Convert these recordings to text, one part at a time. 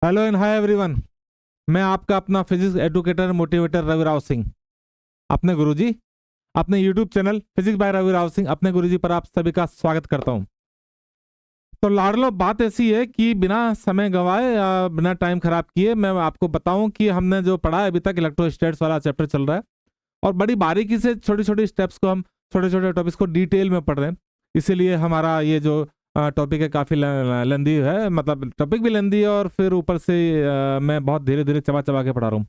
Hello and hi everyone. मैं आपका अपना physics educator motivator Ravi Rao Singh, अपने गुरुजी, अपने YouTube channel physics by Ravi Rao Singh अपने गुरुजी पर आप सभी का स्वागत करता हूं। तो लाडलो, बात ऐसी है कि बिना समय गंवाए या बिना टाइम खराब किए मैं आपको बताऊं कि हमने जो पढ़ा है अभी तक इलेक्ट्रोस्टैट्स वाला चैप्टर चल रहा है, और बड़ी बारीकी से छोटी छोटी स्टेप्स को हम छोटे छोटे टॉपिक्स को डिटेल में पढ़ रहे हैं। इसीलिए हमारा ये जो टॉपिक है काफ़ी लेंदी है, मतलब टॉपिक भी लेंदी है, और फिर ऊपर से मैं बहुत धीरे धीरे चबा चबा के पढ़ा रहा हूँ।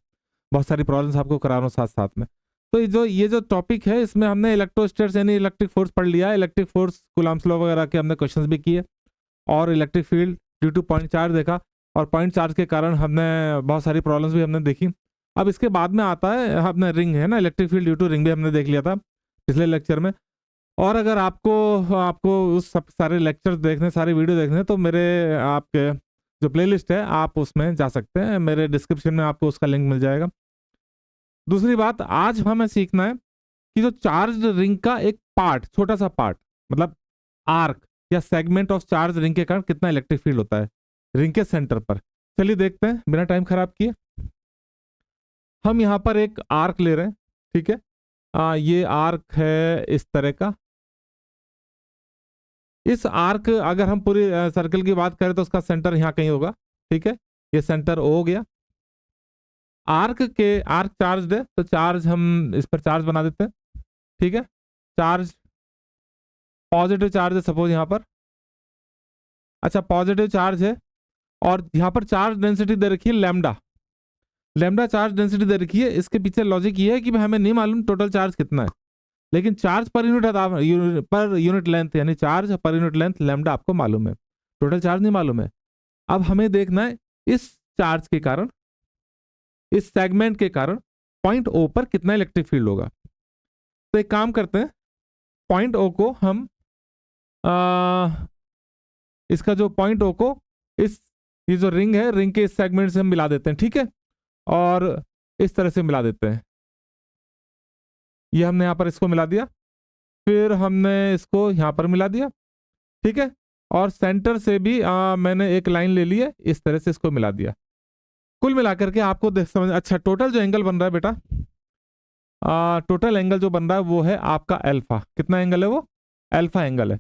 बहुत सारी प्रॉब्लम्स आपको करा रहा हूँ साथ साथ में। तो ये जो टॉपिक है इसमें हमने इलेक्ट्रोस्टैट्स यानी इलेक्ट्रिक फोर्स पढ़ लिया है। इलेक्ट्रिक फोर्स, कूलम्ब्स लॉ वगैरह के हमने क्वेश्चंस भी किए, और electric field due two point charge देखा, और पॉइंट चार्ज के कारण हमने बहुत सारी प्रॉब्लम्स भी हमने देखी। अब इसके बाद में आता है अपने रिंग है ना, electric field due to ring भी हमने देख लिया था पिछले लेक्चर में। और अगर आपको आपको उस सब सारे लेक्चर्स देखने, सारे वीडियो देखने, तो मेरे आपके जो प्लेलिस्ट है आप उसमें जा सकते हैं, मेरे डिस्क्रिप्शन में आपको उसका लिंक मिल जाएगा। दूसरी बात, आज हमें सीखना है कि जो चार्ज रिंग का एक पार्ट, छोटा सा पार्ट, मतलब आर्क या सेगमेंट ऑफ चार्ज रिंग के कारण कितना इलेक्ट्रिक फील्ड होता है रिंग के सेंटर पर। चलिए देखते हैं बिना टाइम खराब किए। हम यहाँ पर एक आर्क ले रहे हैं, ठीक है। ये आर्क है इस तरह का। इस आर्क, अगर हम पूरी सर्कल की बात करें तो उसका सेंटर यहाँ कहीं होगा, ठीक है। ये सेंटर O हो गया। आर्क चार्ज है, तो चार्ज हम इस पर चार्ज बना देते हैं, ठीक है। चार्ज पॉजिटिव चार्ज है सपोज यहाँ पर। अच्छा, पॉजिटिव चार्ज है, और यहाँ पर चार्ज डेंसिटी दे रखी है लैम्डा। लैम्डा चार्ज डेंसिटी दे रखी है। इसके पीछे लॉजिक ये है कि हमें नहीं मालूम टोटल चार्ज कितना है, लेकिन चार्ज पर यूनिट लेंथ, यानी charge per unit length lambda आपको मालूम है, टोटल चार्ज नहीं मालूम है। अब हमें देखना है इस चार्ज के कारण, इस सेगमेंट के कारण पॉइंट O पर कितना इलेक्ट्रिक फील्ड होगा। तो एक काम करते हैं, पॉइंट O को हम इसका जो पॉइंट O को इस, ये जो रिंग है, रिंग के इस सेगमेंट से हम मिला देते हैं, ठीक है। और इस तरह से मिला देते हैं। ये हमने यहाँ पर इसको मिला दिया, फिर हमने इसको यहाँ पर मिला दिया, ठीक है। और सेंटर से भी मैंने एक लाइन ले ली है, इस तरह से इसको मिला दिया। कुल मिलाकर के आपको देख समझ, अच्छा टोटल जो एंगल बन रहा है बेटा, टोटल एंगल जो बन रहा है वो है आपका अल्फा। कितना एंगल है वो? अल्फा एंगल है।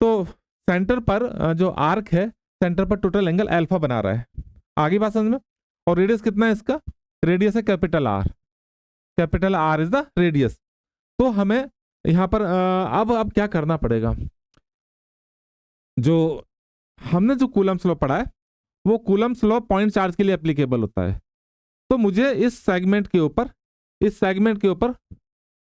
तो सेंटर पर जो आर्क है, सेंटर पर टोटल एंगल अल्फा बना रहा है। आगे बात समझ में। और रेडियस कितना है इसका? रेडियस है capital R. Capital are is the radius. तो हमें यहाँ पर अब क्या करना पड़ेगा, जो हमने जो कूलम्ब्स लॉ पढ़ा है वो कूलम्ब्स लॉ पॉइंट चार्ज के लिए एप्लीकेबल होता है। तो मुझे इस सेगमेंट के ऊपर, इस सेगमेंट के ऊपर,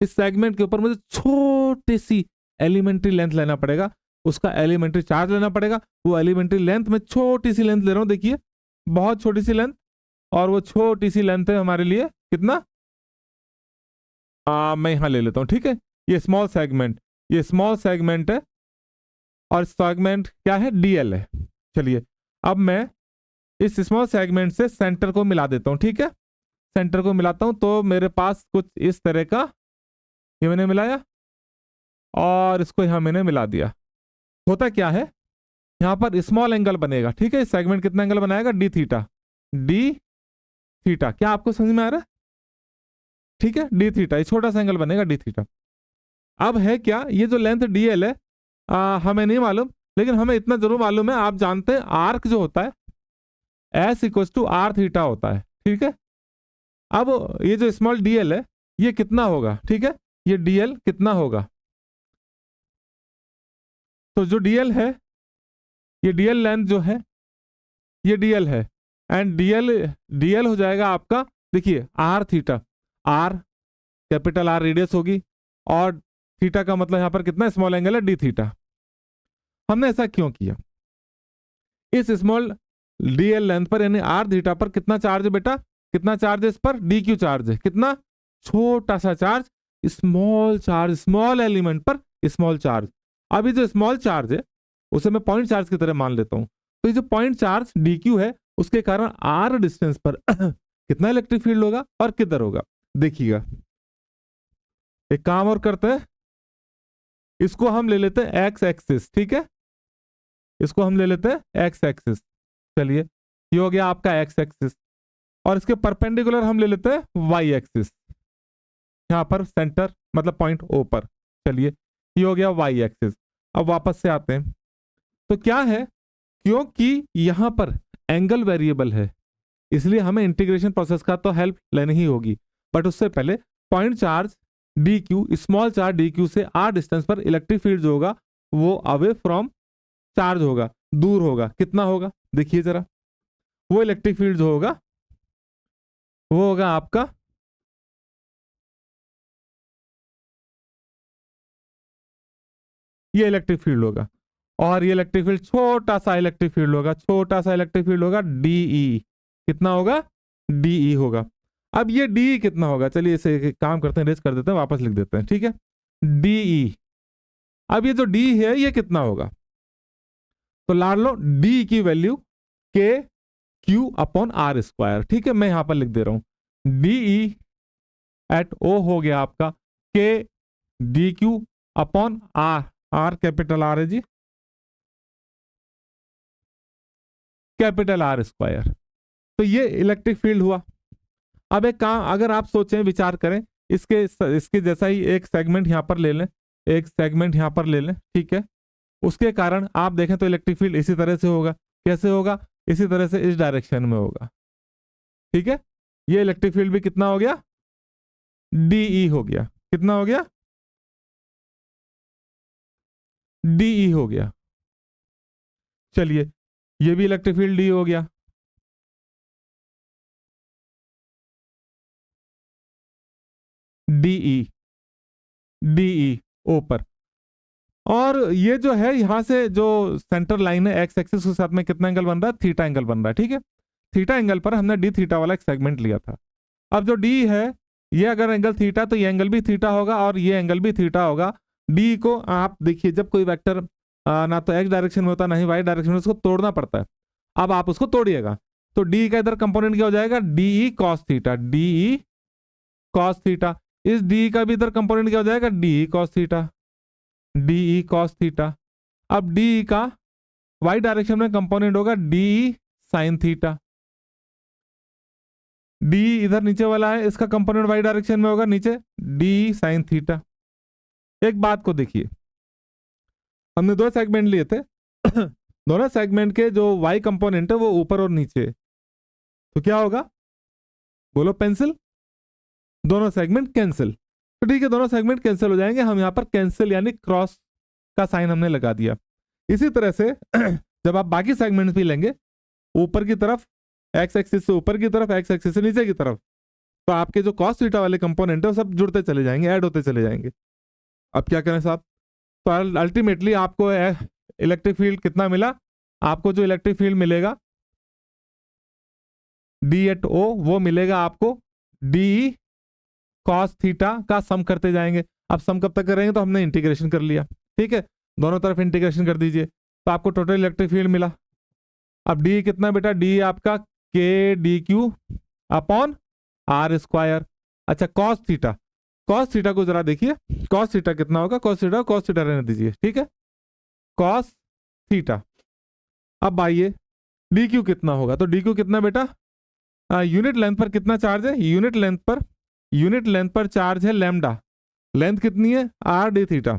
इस सेगमेंट के ऊपर मुझे छोटी सी एलिमेंट्री लेंथ लेना पड़ेगा, उसका एलिमेंट्री चार्ज लेना पड़ेगा। वो एलिमेंट्री लेंथ में छोटी सी लेंथ ले रहा हूं, देखिए बहुत छोटी सी लेंथ, और वो छोटी सी लेंथ है हमारे लिए कितना, मैं यहां ले लेता हूं, ठीक है। ये स्मॉल सेगमेंट, ये स्मॉल सेगमेंट है, और सेगमेंट क्या है? DL है। चलिए, अब मैं इस स्मॉल सेगमेंट से सेंटर को मिला देता हूं, ठीक है। सेंटर को मिलाता हूं तो मेरे पास कुछ इस तरह का, ये मैंने मिलाया, और इसको यहां मैंने मिला दिया। होता क्या है, यहां पर स्मॉल एंगल बनेगा, ठीक है। सेगमेंट कितना एंगल बनाएगा? D theta. डी थीटा, क्या आपको समझ में आ रहा है? ठीक है, डी थीटा, छोटा सा एंगल बनेगा डी थीटा। अब है क्या, ये जो लेंथ DL है हमें नहीं मालूम, लेकिन हमें इतना जरूर मालूम है, आप जानते हैं आर्क जो होता है S=R थीटा होता है, ठीक है। अब ये जो स्मॉल DL है ये कितना होगा, ठीक है। ये DL कितना होगा, तो जो DL है, ये DL लेंथ जो है, ये DL है, एंड DL हो जाएगा आपका, देखिए R theta. R, capital R radius होगी, और थीटा का मतलब यहां पर कितना स्मॉल एंगल है? D theta. हमने ऐसा क्यों किया? इस स्मॉल DL लेंथ पर यानी R थीटा पर कितना चार्ज है बेटा? कितना चार्ज है इस पर? DQ चार्ज है। कितना? छोटा सा charge, small charge, small element पर स्मॉल चार्ज। अभी जो स्मॉल चार्ज है उसे मैं पॉइंट चार्ज की तरह मान लेता हूं। तो ये जो पॉइंट चार्ज DQ है उसके कारण R डिस्टेंस पर कितना इलेक्ट्रिक फील्ड होगा और किधर होगा, देखिएगा। एक काम और करते हैं, इसको हम ले लेते हैं एक्स एक्सिस, ठीक है। इसको हम ले लेते हैं एक्स एक्सिस। चलिए, ये हो गया आपका एक्स एक्सिस, और इसके परपेंडिकुलर हम ले लेते हैं वाई एक्सिस, यहाँ पर सेंटर मतलब पॉइंट ओ पर। चलिए ये हो गया वाई एक्सिस। अब वापस से आते हैं, तो क्या है, क्योंकि यहां पर एंगल वेरिएबल है इसलिए हमें इंटीग्रेशन प्रोसेस का तो हेल्प लेनी ही होगी, बट उससे पहले point charge D Q, small charge D Q से आर डिस्टेंस पर इलेक्ट्रिक फील्ड जो होगा वो अवे फ्रॉम चार्ज होगा, दूर होगा। कितना होगा देखिए जरा, वो इलेक्ट्रिक फील्ड जो होगा वो होगा आपका ये इलेक्ट्रिक फील्ड होगा, और ये इलेक्ट्रिक फील्ड छोटा सा इलेक्ट्रिक फील्ड होगा, छोटा सा इलेक्ट्रिक फील्ड होगा डीई। कितना होगा, डीई होगा। अब ये डीई कितना होगा, चलिए इसे एक काम करते हैं, रेस कर देते हैं, वापस लिख देते हैं, ठीक है, डीई। अब ये जो डी है ये कितना होगा, तो लाड़ लो डी की वैल्यू के क्यू अपॉन आर स्क्वायर, ठीक है, मैं यहां पर लिख दे रहा हूं डीई एट ओ हो गया आपका K D Q upon R, R capital R है जी, कैपिटल आर स्क्वायर। तो ये इलेक्ट्रिक फील्ड हुआ। अब एक काम, अगर आप सोचें विचार करें, इसके इसके जैसा ही एक सेगमेंट यहां पर ले लें, एक सेगमेंट यहां पर ले लें, ठीक है, उसके कारण आप देखें तो इलेक्ट्रिक फील्ड इसी तरह से होगा। कैसे होगा, इसी तरह से इस डायरेक्शन में होगा, ठीक है। ये इलेक्ट्रिक फील्ड भी कितना हो गया, डीई हो गया। कितना हो गया, डीई हो गया। चलिए ये भी इलेक्ट्रिक फील्ड डी हो गया, डीई, डीई ओ पर। और ये जो है यहां से जो सेंटर लाइन है एक्स एक्सिस के साथ में कितना एंगल बन रहा है, थीटा एंगल बन रहा है, ठीक है। थीटा एंगल पर हमने डी थीटा वाला एक सेगमेंट लिया था। अब जो डी है ये अगर एंगल थीटा तो ये एंगल भी थीटा होगा और ये एंगल भी थीटा होगा। डी को आप देखिए, जब कोई वेक्टर ना तो एक्स डायरेक्शन में होता ना ही वाई डायरेक्शन में, उसको तोड़ना पड़ता है। अब आप उसको तोड़िएगा तो डी का इधर कंपोनेंट क्या हो जाएगा, DE cos theta, DE cos theta. इस डी का भी इधर कंपोनेंट क्या हो जाएगा, DE cos theta, DE cos theta. अब डी का वाई डायरेक्शन में कंपोनेंट होगा डीई साइन थीटा, डी इधर नीचे वाला है, इसका कंपोनेंट वाई डायरेक्शन में होगा नीचे डी साइन थीटा। एक बात को देखिए, हमने दो सेगमेंट लिए थे दोनों सेगमेंट के जो वाई कंपोनेंट है वो ऊपर और नीचे, तो क्या होगा बोलो, पेंसिल, दोनों सेगमेंट कैंसिल। तो ठीक है, दोनों सेगमेंट कैंसिल हो जाएंगे, हम यहाँ पर कैंसिल यानी क्रॉस का साइन हमने लगा दिया। इसी तरह से जब आप बाकी सेगमेंट्स भी लेंगे, ऊपर की तरफ एक्स एक्सिस से ऊपर की तरफ, एक्स एक्सिस से नीचे की तरफ, तो आपके जो कॉस थीटा वाले कंपोनेंट है वो सब जुड़ते चले जाएंगे, ऐड होते चले जाएंगे। अब क्या करें साहब, तो अल्टीमेटली आपको इलेक्ट्रिक फील्ड कितना मिला, आपको जो इलेक्ट्रिक फील्ड मिलेगा डी एट ओ वो मिलेगा आपको डी कॉस थीटा का सम करते जाएंगे। अब सम कब तक करेंगे, तो हमने इंटीग्रेशन कर लिया, ठीक है, दोनों तरफ इंटीग्रेशन कर दीजिए तो आपको टोटल इलेक्ट्रिक फील्ड मिला। अब डी कितना बेटा, डी आपका K D Q upon R square. अच्छा कॉस थीटा, कॉस थीटा को जरा देखिए, कॉस थीटा कितना होगा, कॉस थीटा रहने दीजिए, ठीक है, कॉस थीटा। अब आइए डी क्यू कितना होगा, तो डी क्यू कितना बेटा, यूनिट लेंथ पर कितना चार्ज है, यूनिट लेंथ पर चार्ज है लैम्डा, लेंथ कितनी है R D theta,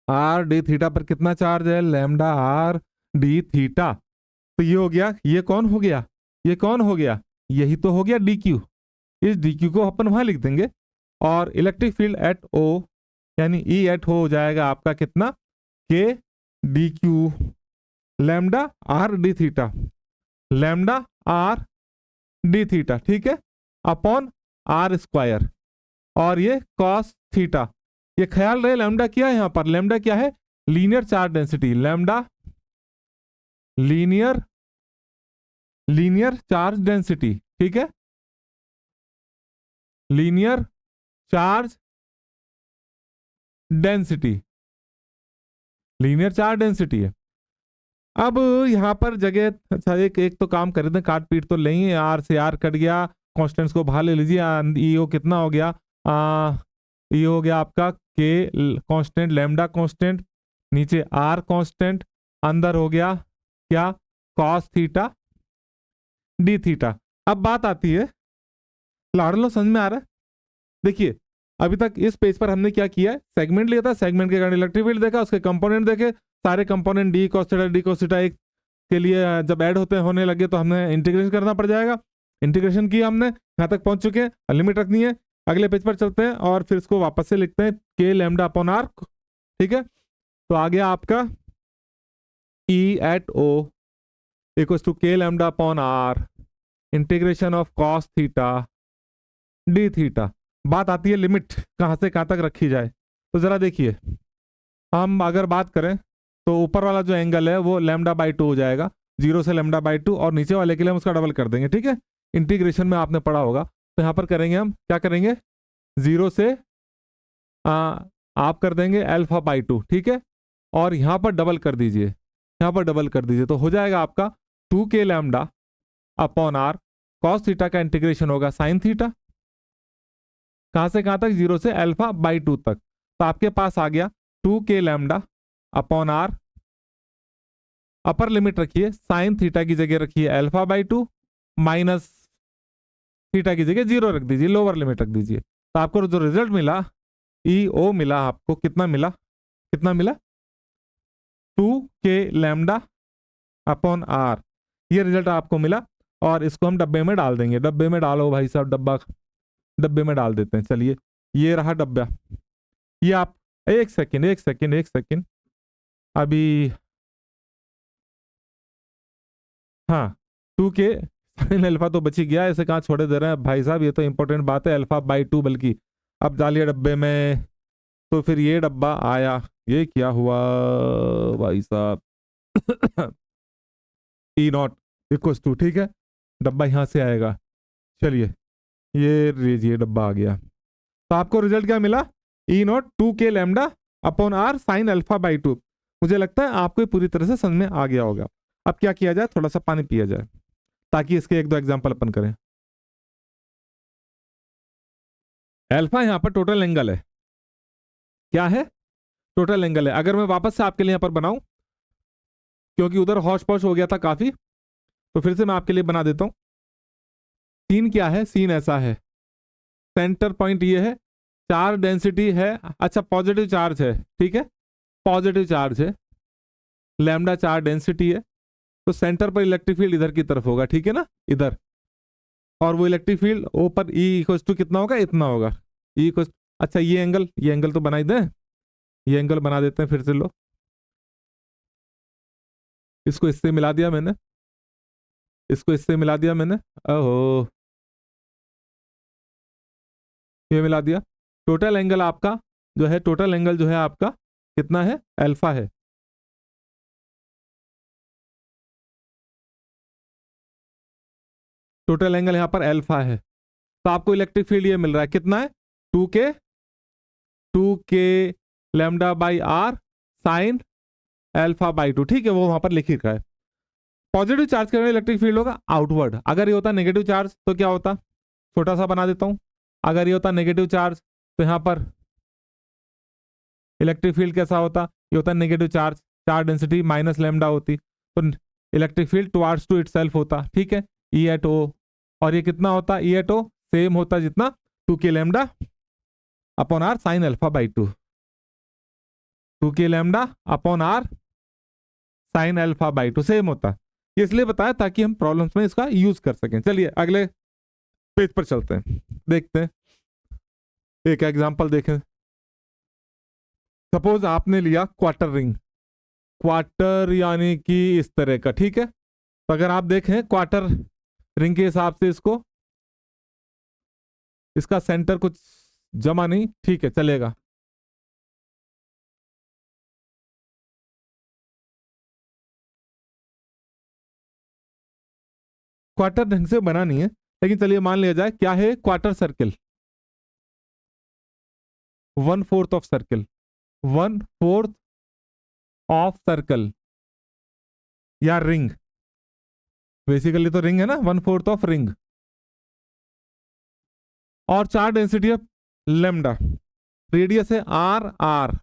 R D theta पर कितना चार्ज है, लैम्डा आर डी थीटा। तो ये हो गया, ये कौन हो गया, ये कौन हो गया, यही तो हो गया डी क्यू। इस डी क्यू को अपन वहां लिख देंगे, और इलेक्ट्रिक फील्ड एट ओ यानी ई एट हो जाएगा आपका कितना, के D Q lambda R D theta, lambda R D theta, ठीक है, अपॉन आर स्क्वायर, और ये कॉस थीटा। ये ख्याल रहे लैम्डा क्या है, यहां पर लैम्डा क्या है, linear charge density, lambda linear charge density, ठीक है, linear charge density, linear charge density है। अब यहां पर जगह, अच्छा एक तो काम कर दें, काट पीट तो लेंगे, आर से आर कट गया, कॉन्स्टेंट्स को बाहर ले लीजिए, ईओ कितना हो गया, ई हो गया आपका के कांस्टेंट, लैम्डा कांस्टेंट, नीचे आर कांस्टेंट, अंदर हो गया क्या, कॉस थीटा डी थीटा। अब बात आती है, लाडलो समझ में आ रहा है? देखिए अभी तक इस पेज पर हमने क्या किया है, सेगमेंट लिया था, सेगमेंट के कारण इलेक्ट्रिक फील्ड देखा, उसके कंपोनेंट देखे, सारे component D cos theta D cos theta एक के लिए जब ऐड होने लगे तो हमें इंटीग्रेशन करना पड़ जाएगा। इंटीग्रेशन किया हमने, यहाँ तक पहुंच चुके हैं, लिमिट रखनी है। अगले पेज पर चलते हैं और फिर इसको वापस से लिखते हैं के लैम्डा अपॉन आर। ठीक है, तो आ गया आपका E at O equals to K lambda upon R integration of cos theta D theta. बात आती है लिमिट कहां से कहां तक रखी जाए। तो जरा देखिए, हम अगर बात करें तो ऊपर वाला जो एंगल है वो लैम्डा बाई 2 हो जाएगा, 0 से लैम्डा बाई 2, और नीचे वाले के लिए हम उसका डबल कर देंगे। ठीक है, इंटीग्रेशन में आपने पढ़ा होगा। तो यहाँ पर करेंगे हम क्या करेंगे, 0 से आप कर देंगे अल्फा बाई 2। ठीक है, और यहाँ पर डबल कर दीजिए, यहाँ पर डबल कर दीजिए, तो हो जाएगा आपका 2 K lambda upon R cos theta का इंटीग्रेशन होगा साइन थीटा, कहां से कहां तक, 0 से अल्फा बाई 2 तक। तो आपके पास आ गया 2 K lambda upon R, upper limit रखिए, साइन थीटा की जगह रखिए अल्फा बाई 2, माइनस थीटा की जगह 0 रख दीजिए, लोअर लिमिट रख दीजिए। तो आपको जो रिजल्ट मिला ई ओ मिला, आपको कितना मिला, कितना मिला, 2 के लैम्डा अपॉन आर, ये रिजल्ट आपको मिला। और इसको हम डब्बे में डाल देंगे, डब्बे में डालो भाई साहब, डब्बे में डाल देते हैं। चलिए ये रहा डब्बा, ये आप एक सेकेंड अभी, हाँ 2 के साइन अल्फा तो बची गया, इसे कहाँ छोड़े दे रहे हैं भाई साहब, ये तो इंपॉर्टेंट बात है, अल्फा बाई 2 बल्कि। अब डालिए डब्बे में, तो फिर ये डब्बा आया, ये क्या हुआ भाई साहब ई नॉट इक्वल्स टू, ठीक है, डब्बा यहाँ से आएगा। चलिए ये लीजिए डब्बा आ गया। तो आपको रिजल्ट क्या मिला, ई naught 2 K lambda upon R sine alpha by 2। मुझे लगता है आपको पूरी तरह से समझ में आ गया होगा। अब क्या किया जाए, थोड़ा सा पानी पिया जाए ताकि इसके एक दो एग्जांपल अपन करें। अल्फा यहां पर टोटल एंगल है, क्या है, टोटल एंगल है। अगर मैं वापस से आपके लिए यहां पर बनाऊं, क्योंकि उधर हौश पौश हो गया था काफी, तो फिर से मैं आपके लिए बना देता हूं। सीन क्या है, सीन ऐसा है, सेंटर पॉइंट ये है, चार्ज डेंसिटी है, अच्छा पॉजिटिव चार्ज है, ठीक है, पॉजिटिव चार्ज है, लैम्डा चार्ज डेंसिटी है, तो सेंटर पर इलेक्ट्रिक फील्ड इधर की तरफ होगा, ठीक है ना, इधर। और वो इलेक्ट्रिक फील्ड ऊपर ई इक्वल्स टू कितना होगा, इतना होगा, ई इक्वल्स, अच्छा ये एंगल तो बना ही दें, ये एंगल बना देते हैं फिर से, लो इसको इससे मिला दिया मैंने, इसको इससे मिला दिया मैंने, ओहो ये मिला दिया। टोटल एंगल आपका जो है, टोटल एंगल जो है आपका कितना है, अल्फा है। टोटल एंगल यहां पर अल्फा है, तो आपको इलेक्ट्रिक फील्ड ये मिल रहा है, कितना है, 2 K lambda by R sine alpha by 2, ठीक है, वो वहां पर लिख रखा है। पॉजिटिव चार्ज के कारण इलेक्ट्रिक फील्ड होगा आउटवर्ड, अगर ये होता नेगेटिव चार्ज तो क्या होता, छोटा सा बना देता हूं, अगर ये होता नेगेटिव चार्ज तो यहां पर इलेक्ट्रिक फील्ड कैसा होता, ये होता negative charge, charge density minus lambda होती, तो electric field towards to itself होता, ठीक है, ई एट ओ। और ये कितना होता, ई एट ओ सेम होता जितना 2 K lambda upon R sine alpha by 2, 2 K lambda upon R sine alpha by 2 same होता। ये इसलिए बताया ताकि हम प्रॉब्लम्स में इसका यूज कर सकें। चलिए अगले पेज पर चलते हैं, देखते हैं एक एग्जांपल देखें। सपोज आपने लिया क्वार्टर रिंग, क्वार्टर यानी कि इस तरह का, ठीक है, तो अगर आप देखें क्वार्टर रिंग के हिसाब से इसका सेंटर कुछ जमा नहीं, ठीक है चलेगा। क्वार्टर ढंग से बना नहीं है, लेकिन चलिए मान लिया जाए क्या है, quarter circle, 1/4 of circle, 1/4 of circle या रिंग, बेसिकली तो रिंग है ना, 1/4 ऑफ रिंग, और charge density of lambda, radius है आर आर,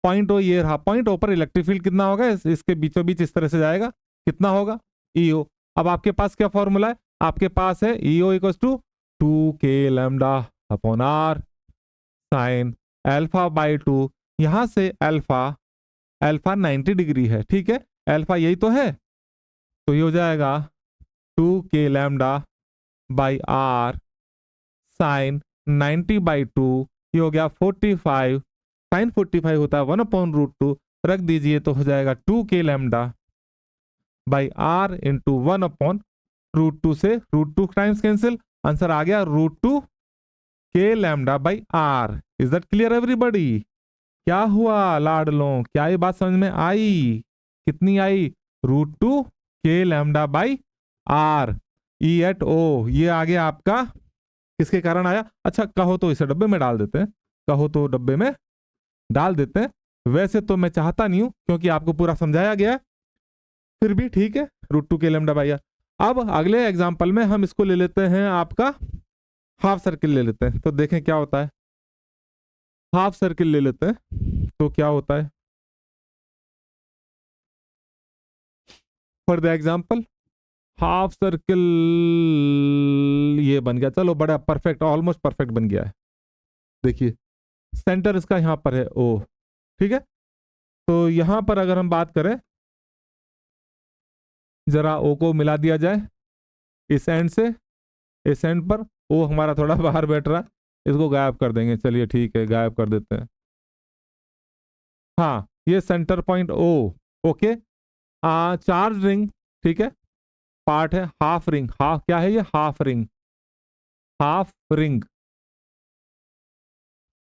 पॉइंट ओ ये रहा, पॉइंट ओ पर इलेक्ट्रिक फील्ड कितना होगा, इसके बीचों बीच इस तरह से जाएगा, कितना होगा, ईओ। अब आपके पास क्या फॉर्मूला है, आपके पास है E O equal to 2k lambda upon R sine alpha by 2। यहां से अल्फा 90 डिग्री है, ठीक है, अल्फा यही तो है, तो ये हो जाएगा 2k lambda by R sine 90 by 2, ये हो गया 45, साइन 45 होता है 1/√2, रख दीजिए तो हो जाएगा 2k lambda by are into 1/√2 से √2 टाइम्स कैंसिल, आंसर आ गया √2k lambda by R. Is that clear everybody? क्या हुआ लाडलों, क्या ये बात समझ में आई? कितनी आई? √2k lambda by r E at O, ये आ गया आपका, किसके कारण आया? अच्छा कहो तो इसे डब्बे में डाल देते हैं, कहो तो डब्बे में डाल देते हैं, वैसे तो मैं चाहता नहीं हूं क्योंकि आपको पूरा समझाया गया है, फिर भी ठीक है, √2k लैम्डा बाई आर। अब अगले एग्जाम्पल में हम इसको ले लेते हैं, आपका हाफ सर्किल ले लेते हैं, तो देखें क्या होता है। हाफ सर्किल ले लेते हैं तो क्या होता है, for the example half circle ये बन गया, चलो बड़ा परफेक्ट, ऑलमोस्ट परफेक्ट बन गया है। देखिए सेंटर इसका यहां पर है ओ, ठीक है, तो यहां पर अगर हम बात करें, जरा ओ को मिला दिया जाए इस एंड से इस एंड पर, ओ हमारा थोड़ा बाहर बैठ रहा है, इसको गायब कर देंगे, चलिए ठीक है गायब कर देते हैं। हाँ ये center point O, okay, charge ring, ठीक है, पार्ट है हाफ रिंग, हाफ क्या है ये, हाफ रिंग, हाफ रिंग,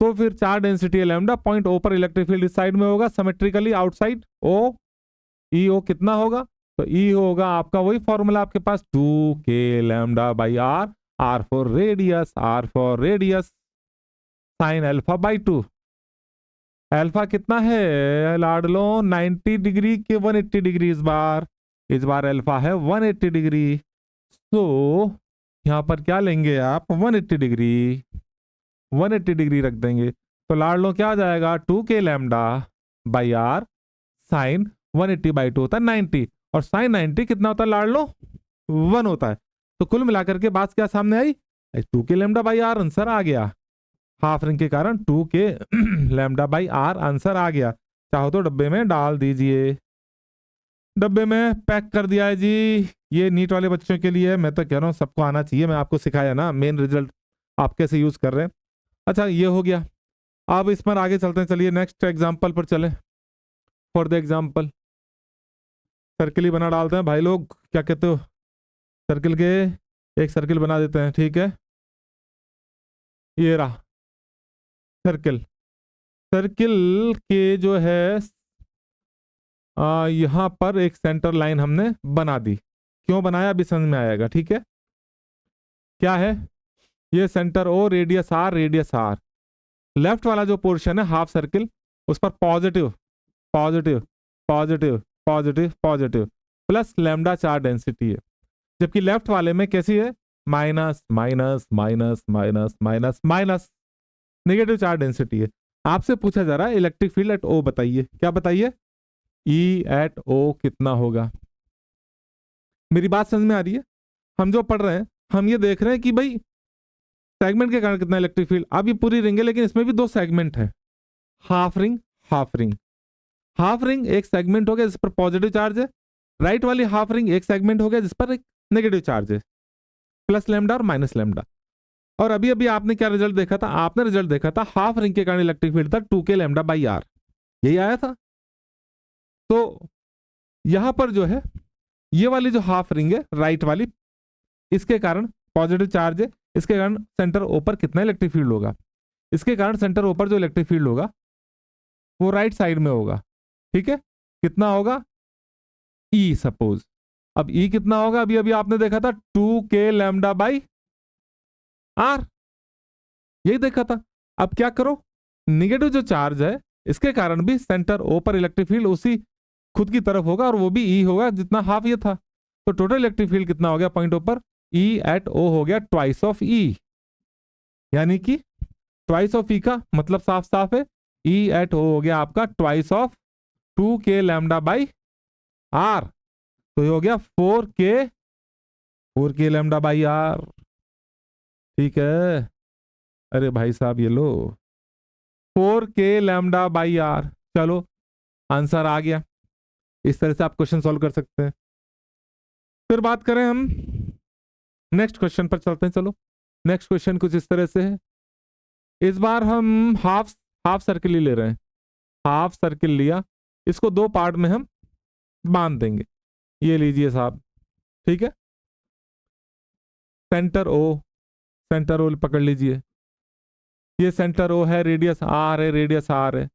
तो फिर चार्ज डेंसिटी है लैम्डा, पॉइंट ओ पर इलेक्ट्रिक फील्ड इस साइड में होगा सिमेट्रिकली आउटसाइड ओ, ई ओ कितना होगा, तो ई होगा आपका वही फॉर्मूला आपके पास 2k lambda by R, R for radius sine alpha by 2। Alpha कितना है लाडलो, 90 डिग्री के 180 डिग्री, इस बार अल्फा है 180 डिग्री, तो यहां पर क्या लेंगे आप 180 डिग्री, 180 डिग्री रख देंगे, तो लाडलो क्या आ जाएगा 2k lambda by R sine 180 by 2 होता है 90, और साइन 90 कितना होता है लाडलो 1 होता है, तो कुल मिलाकर के बात क्या सामने आई, 2k lambda by r answer आ गया, हाफ रिंग के कारण 2k lambda by r answer आ गया। चाहो तो डब्बे में डाल दीजिए, डब्बे में पैक कर दिया है जी, ये नीट वाले बच्चों के लिए, मैं तो कह रहा हूँ सबको आना चाहिए, मैं आपको सिखाया ना मेन रिजल्ट आप कैसे यूज कर रहे हैं। अच्छा ये हो गया, अब इस पर आगे चलते हैं, चलिए नेक्स्ट एग्जाम्पल पर चलें। फॉर द एग्जाम्पल सर्किल ही बना डालते हैं भाई लोग, क्या कहते हो, सर्किल के एक सर्किल बना देते हैं, ठीक है, ये रहा सर्किल, सर्किल के जो है यहां पर एक सेंटर लाइन हमने बना दी, क्यों बनाया अभी समझ में आएगा, ठीक है, क्या है ये center O, radius R, left वाला जो पोर्शन है हाफ सर्किल उस पर positive positive positive positive positive plus lambda charge density है, जबकि लेफ्ट वाले में कैसी है minus minus minus minus minus minus negative charge density है। आपसे पूछा जा रहा है इलेक्ट्रिक फील्ड एट ओ बताइए, क्या बताइए, ई एट ओ कितना होगा। मेरी बात समझ में आ रही है? हम जो पढ़ रहे हैं हम ये देख रहे हैं कि भाई सेगमेंट के कारण कितना इलेक्ट्रिक फील्ड, अब ये पूरी रिंग है लेकिन इसमें भी दो सेगमेंट है, half ring half ring, half ring एक सेगमेंट हो गया जिस पर पॉजिटिव चार्ज है, राइट वाली हाफ रिंग एक सेगमेंट हो गया जिस पर एक नेगेटिव चार्ज है, प्लस लैम्डा और माइनस लैम्डा। और अभी अभी आपने क्या रिजल्ट देखा था, आपने रिजल्ट देखा था हाफ रिंग के कारण इलेक्ट्रिक फील्ड था 2k लैम्डा बाई आर, यही आया था। तो यहां पर जो है ये वाली जो हाफ रिंग है राइट वाली, इसके कारण पॉजिटिव चार्ज है, इसके कारण सेंटर ऊपर कितना इलेक्ट्रिक फील्ड होगा, इसके कारण सेंटर ऊपर जो इलेक्ट्रिक फील्ड होगा वो राइट साइड में होगा, ठीक है, कितना होगा ई सपोज, अब ई कितना होगा, अभी अभी आपने देखा था 2k लैम्डा बाई आर, यही देखा था। अब क्या करो, निगेटिव जो चार्ज है इसके कारण भी सेंटर ओ पर इलेक्ट्रिक फील्ड उसी खुद की तरफ होगा और वो भी ई होगा जितना हाफ ये था, तो टोटल इलेक्ट्रिक फील्ड कितना हो गया पॉइंट ओ पर, ई एट ओ हो गया ट्वाइस ऑफ ई, यानी कि ट्वाइस ऑफ ई का मतलब साफ साफ है ई एट ओ हो गया आपका twice of 2k lambda by R, तो ये हो गया 4k 4k lambda by are. ठीक है, अरे भाई साहब ये लो, 4k लैम्डा बाई आर। चलो आंसर आ गया। इस तरह से आप क्वेश्चन सॉल्व कर सकते हैं। फिर बात करें हम नेक्स्ट क्वेश्चन पर चलते हैं। चलो नेक्स्ट क्वेश्चन कुछ इस तरह से है। इस बार हम हाफ हाफ सर्किल ही ले रहे हैं। हाफ सर्किल लिया, इसको दो पार्ट में हम बांध देंगे। ये लीजिए साहब, ठीक है। सेंटर ओ, सेंटर ओ पकड़ लीजिए। ये सेंटर ओ है, रेडियस आर है, रेडियस आर है।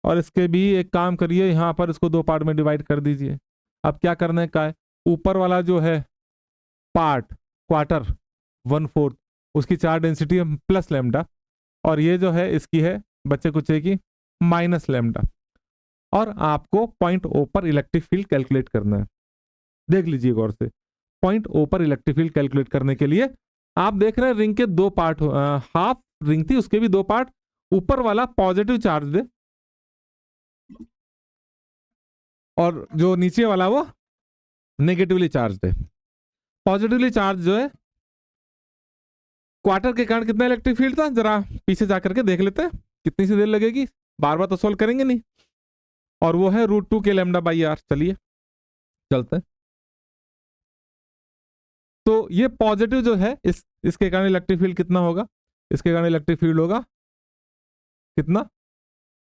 और इसके भी एक काम करिए, यहाँ पर इसको दो पार्ट में डिवाइड कर दीजिए। अब क्या करने का है, ऊपर वाला जो है पार्ट क्वार्टर 1/4, उसकी चार्ज डेंसिटी है प्लस लैम्डा, और ये जो है इसकी है बच्चे कुचे की माइनस लैम्डा। और आपको पॉइंट ओ पर इलेक्ट्रिक फील्ड कैलकुलेट करना है। देख लीजिए गौर से, पॉइंट ओ पर इलेक्ट्रिक फील्ड कैलकुलेट करने के लिए आप देख रहे हैं रिंग के दो पार्ट, हाफ रिंग थी उसके भी दो पार्ट। ऊपर वाला पॉजिटिव चार्ज दे और जो नीचे वाला वो नेगेटिवली चार्ज दे। पॉजिटिवली चार्ज जो है क्वार्टर के कारण कितना इलेक्ट्रिक फील्ड था, जरा पीछे जाकर के देख लेते हैं कितनी सी देर लगेगी, बार बार तो सोल्व करेंगे नहीं। और वो है √2k लैम्डा बाई आर। चलिए चलते हैं। तो ये पॉजिटिव जो है इसके कारण इलेक्ट्रिक फील्ड कितना होगा, इसके कारण इलेक्ट्रिक फील्ड होगा कितना,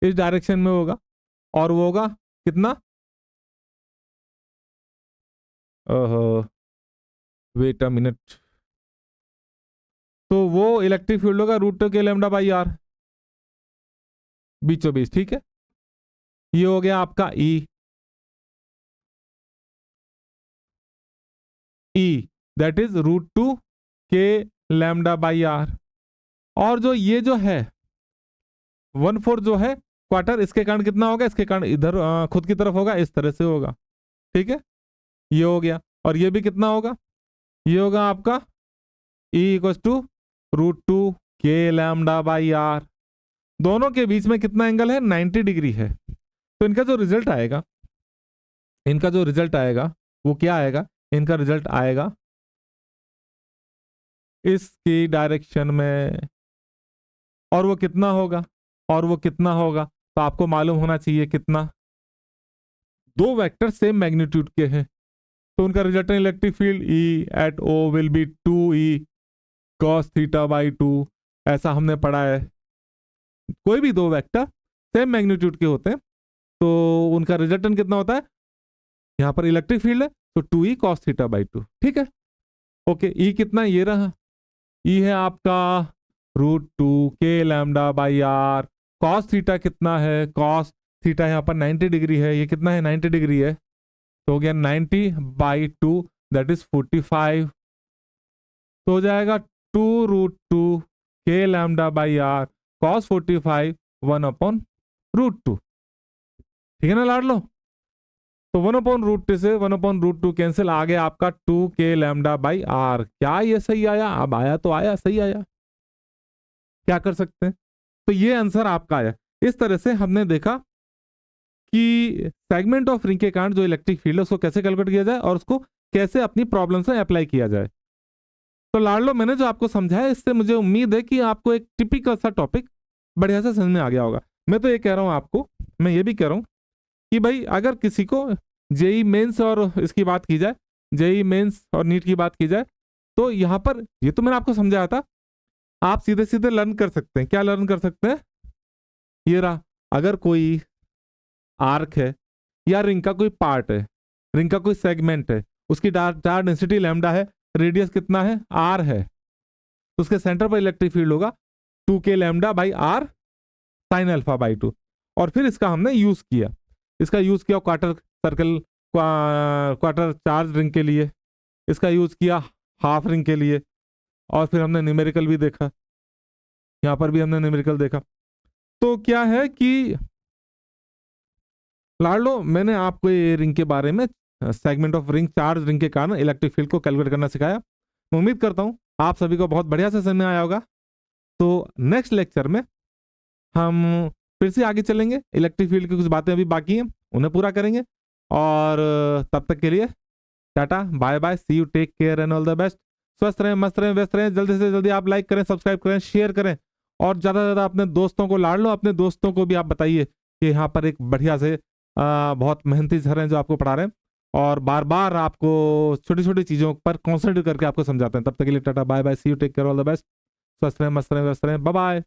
इस डायरेक्शन में होगा। और वो होगा कितना, वेट अ मिनट, तो वो इलेक्ट्रिक फील्ड होगा √2k लैम्डा बाई आर, बीचों बीच। ठीक है, ये हो गया आपका E that is √2k lambda by r. और जो ये जो है 1/4 जो है क्वार्टर, इसके कारण कितना होगा, इसके कारण इधर खुद की तरफ होगा, इस तरह से होगा। ठीक है, ये हो गया। और ये भी कितना होगा, ये होगा आपका E = √2k lambda by are. दोनों के बीच में कितना एंगल है, 90 डिग्री है। तो इनका जो रिजल्ट आएगा, इनका जो रिजल्ट आएगा वो क्या आएगा, इनका रिजल्ट आएगा इसकी डायरेक्शन में। और वो कितना होगा, और वो कितना होगा, तो आपको मालूम होना चाहिए कितना, दो वेक्टर सेम मैग्नीट्यूड के हैं, तो उनका resultant electric field E@O will be 2E cos θ/2। ऐसा हमने पढ़ा है। कोई भी दो वेक्टर सेम मैग्नीट्यूड के होते हैं तो उनका रिजल्टेंट कितना होता है, यहाँ पर इलेक्ट्रिक फील्ड है तो 2E cos θ/2। ठीक है, ओके। ई कितना, ये रहा, ई है आपका √2k lambda by R. cos theta कितना है, cos थीटा यहाँ पर 90 डिग्री है, ये कितना है 90 डिग्री है, तो हो गया 90/2 दैट इज 45। तो हो जाएगा 2√2k lambda by R cos 45 1/√2। ठीक है ना लाडलो, तो 1/√2 से 1/√2 कैंसिल, आ गया आपका 2k लैम्डा बाई आर। क्या ये सही आया, अब आया तो आया, सही आया, क्या कर सकते हैं। तो ये आंसर आपका आया। इस तरह से हमने देखा कि सेगमेंट ऑफ रिंग के कारण जो इलेक्ट्रिक फील्ड है उसको कैसे कैलकुलेट किया जाए और उसको कैसे अपनी प्रॉब्लम से अप्लाई किया जाए। तो लाडलो मैंने जो आपको समझाया, इससे मुझे उम्मीद है कि आपको एक टिपिकल सा टॉपिक बढ़िया से समझ में आ गया होगा। मैं तो ये कह रहा हूँ आपको, मैं ये भी कह रहा हूँ कि भाई अगर किसी को जेई मेंस और इसकी बात की जाए, जेई मेंस और नीट की बात की जाए, तो यहाँ पर ये तो मैंने आपको समझाया था, आप सीधे सीधे लर्न कर सकते हैं। क्या लर्न कर सकते हैं, ये रहा, अगर कोई आर्क है या रिंग का कोई पार्ट है, रिंग का कोई सेगमेंट है, उसकी चार्ज डेंसिटी लैम्डा है, रेडियस कितना है आर है, तो उसके सेंटर पर इलेक्ट्रिक फील्ड होगा 2k lambda by R sign α/2। और फिर इसका हमने यूज किया, इसका यूज किया quarter circle, quarter charge ring के लिए, इसका यूज किया हाफ रिंग के लिए, और फिर हमने न्यूमेरिकल भी देखा, यहाँ पर भी हमने न्यूमेरिकल देखा। तो क्या है कि लाडलो मैंने आपको ये रिंग के बारे में, segment of ring, charge ring के कारण इलेक्ट्रिक फील्ड को कैलकुलेट करना सिखाया। मैं उम्मीद करता हूँ आप सभी को बहुत बढ़िया से समझ में आया होगा। तो नेक्स्ट लेक्चर में हम फिर से आगे चलेंगे, इलेक्ट्रिक फील्ड की कुछ बातें अभी बाकी हैं उन्हें पूरा करेंगे, और तब तक के लिए tata bye bye, see you, take care and all the best. स्वस्थ रहें, मस्त रहें, व्यस्त रहें। जल्दी से जल्दी आप लाइक करें, सब्सक्राइब करें, शेयर करें और ज़्यादा से ज़्यादा अपने दोस्तों को लाड़ लो। अपने दोस्तों को भी आप बताइए कि यहाँ पर एक बढ़िया से बहुत मेहनती सर हैं जो आपको पढ़ा रहे हैं और बार बार आपको छोटी छोटी चीज़ों पर कॉन्सेंट्रेट करके आपको समझाते हैं। तब तक के लिए tata bye bye, see you, take care, all the best. स्वस्थ रहें, मस्त रहें, व्यस्त रहें, बाय बाय।